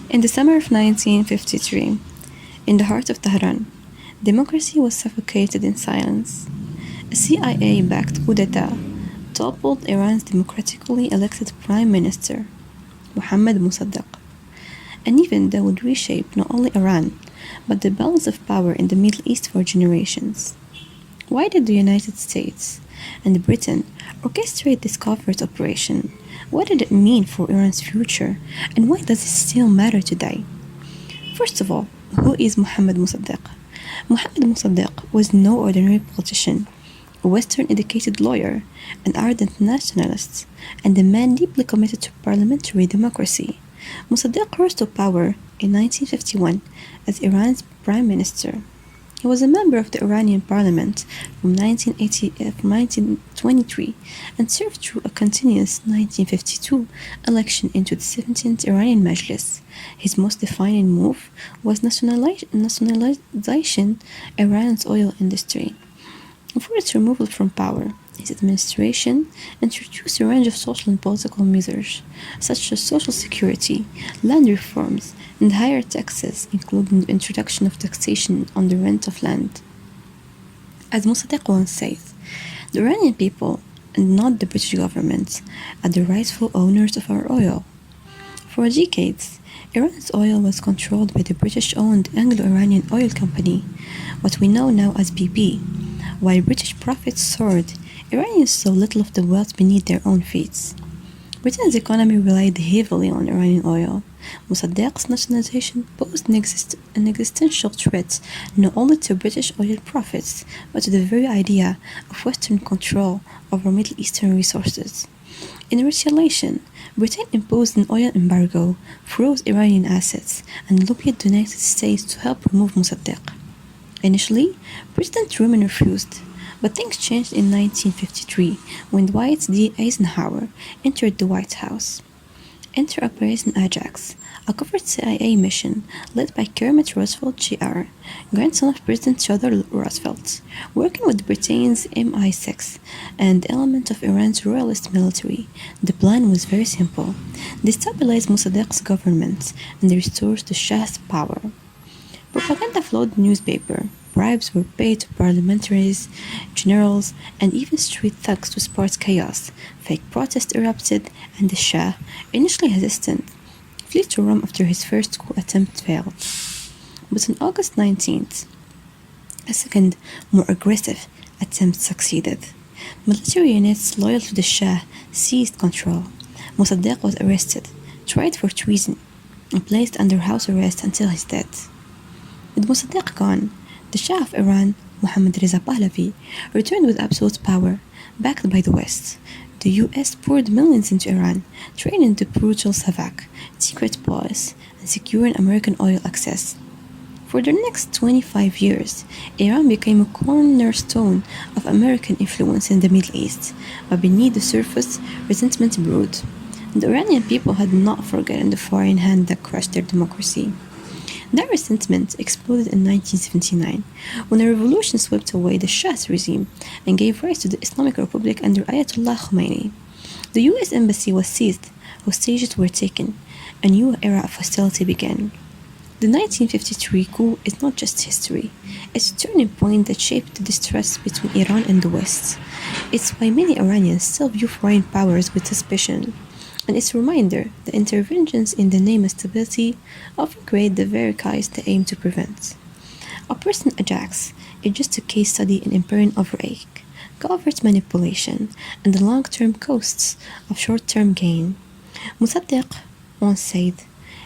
In the summer of 1953, in the heart of Tehran, democracy was suffocated in silence. A CIA-backed coup d'etat toppled Iran's democratically elected Prime Minister, Mohammad Mossadegh. And even though it reshaped not only Iran, but the balance of power in the Middle East for generations. Why did the United States and Britain orchestrate this covert operation? What did it mean for Iran's future? And why does it still matter today? First of all, who is Mohammad Mossadegh? Mohammad Mossadegh was no ordinary politician, a Western-educated lawyer, an ardent nationalist, and a man deeply committed to parliamentary democracy. Mossadegh rose to power in 1951 as Iran's prime minister. He was a member of the Iranian parliament from 1923 and served through a continuous 1952 election into the 17th Iranian Majlis. His most defining move was nationalization Iran's oil industry. For its removal from power, his administration introduced a range of social and political measures, such as social security, land reforms, and higher taxes, including the introduction of taxation on the rent of land. As Mossadegh once says, the Iranian people, and not the British government, are the rightful owners of our oil. For decades, Iran's oil was controlled by the British-owned Anglo-Iranian Oil Company, what we know now as BP. While British profits soared, Iranians saw little of the wealth beneath their own feet. Britain's economy relied heavily on Iranian oil. Mossadegh's nationalization posed an existential threat not only to British oil profits, but to the very idea of Western control over Middle Eastern resources. In retaliation, Britain imposed an oil embargo, froze Iranian assets, and lobbied the United States to help remove Mossadegh. Initially, President Truman refused, but things changed in 1953 when Dwight D. Eisenhower entered the White House. Enter Operation Ajax, a covert CIA mission led by Kermit Roosevelt Jr., grandson of President Theodore Roosevelt, working with Britain's MI6 and element of Iran's royalist military. The plan was very simple: destabilize Mossadegh's government and restore the Shah's power. Propaganda flowed the newspaper. Bribes were paid to parliamentarians, generals, and even street thugs to spark chaos. Fake protests erupted, and the Shah, initially hesitant, fled to Rome after his first coup attempt failed. But on August 19th, a second, more aggressive attempt succeeded. Military units loyal to the Shah seized control. Mossadegh was arrested, tried for treason, and placed under house arrest until his death. With Mossadegh gone, the Shah of Iran, Mohammad Reza Pahlavi, returned with absolute power, backed by the West. The US poured millions into Iran, training the brutal Savak, secret police, and securing American oil access. For the next 25 years, Iran became a cornerstone of American influence in the Middle East, but beneath the surface, resentment brewed. The Iranian people had not forgotten the foreign hand that crushed their democracy. That resentment exploded in 1979, when a revolution swept away the Shah's regime and gave rise to the Islamic Republic under Ayatollah Khomeini. The US embassy was seized, hostages were taken, a new era of hostility began. The 1953 coup is not just history, it's a turning point that shaped the distrust between Iran and the West. It's why many Iranians still view foreign powers with suspicion. And it's a reminder that interventions in the name of stability often create the very chaos they aim to prevent. Operation Ajax is just a case study in imperial overreach, covert manipulation, and the long-term costs of short-term gain. Mossadegh once said,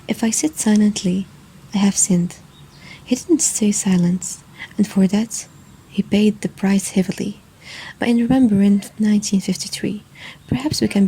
"If I sit silently, I have sinned." He didn't stay silent, and for that, he paid the price heavily. But in remembering 1953, perhaps we can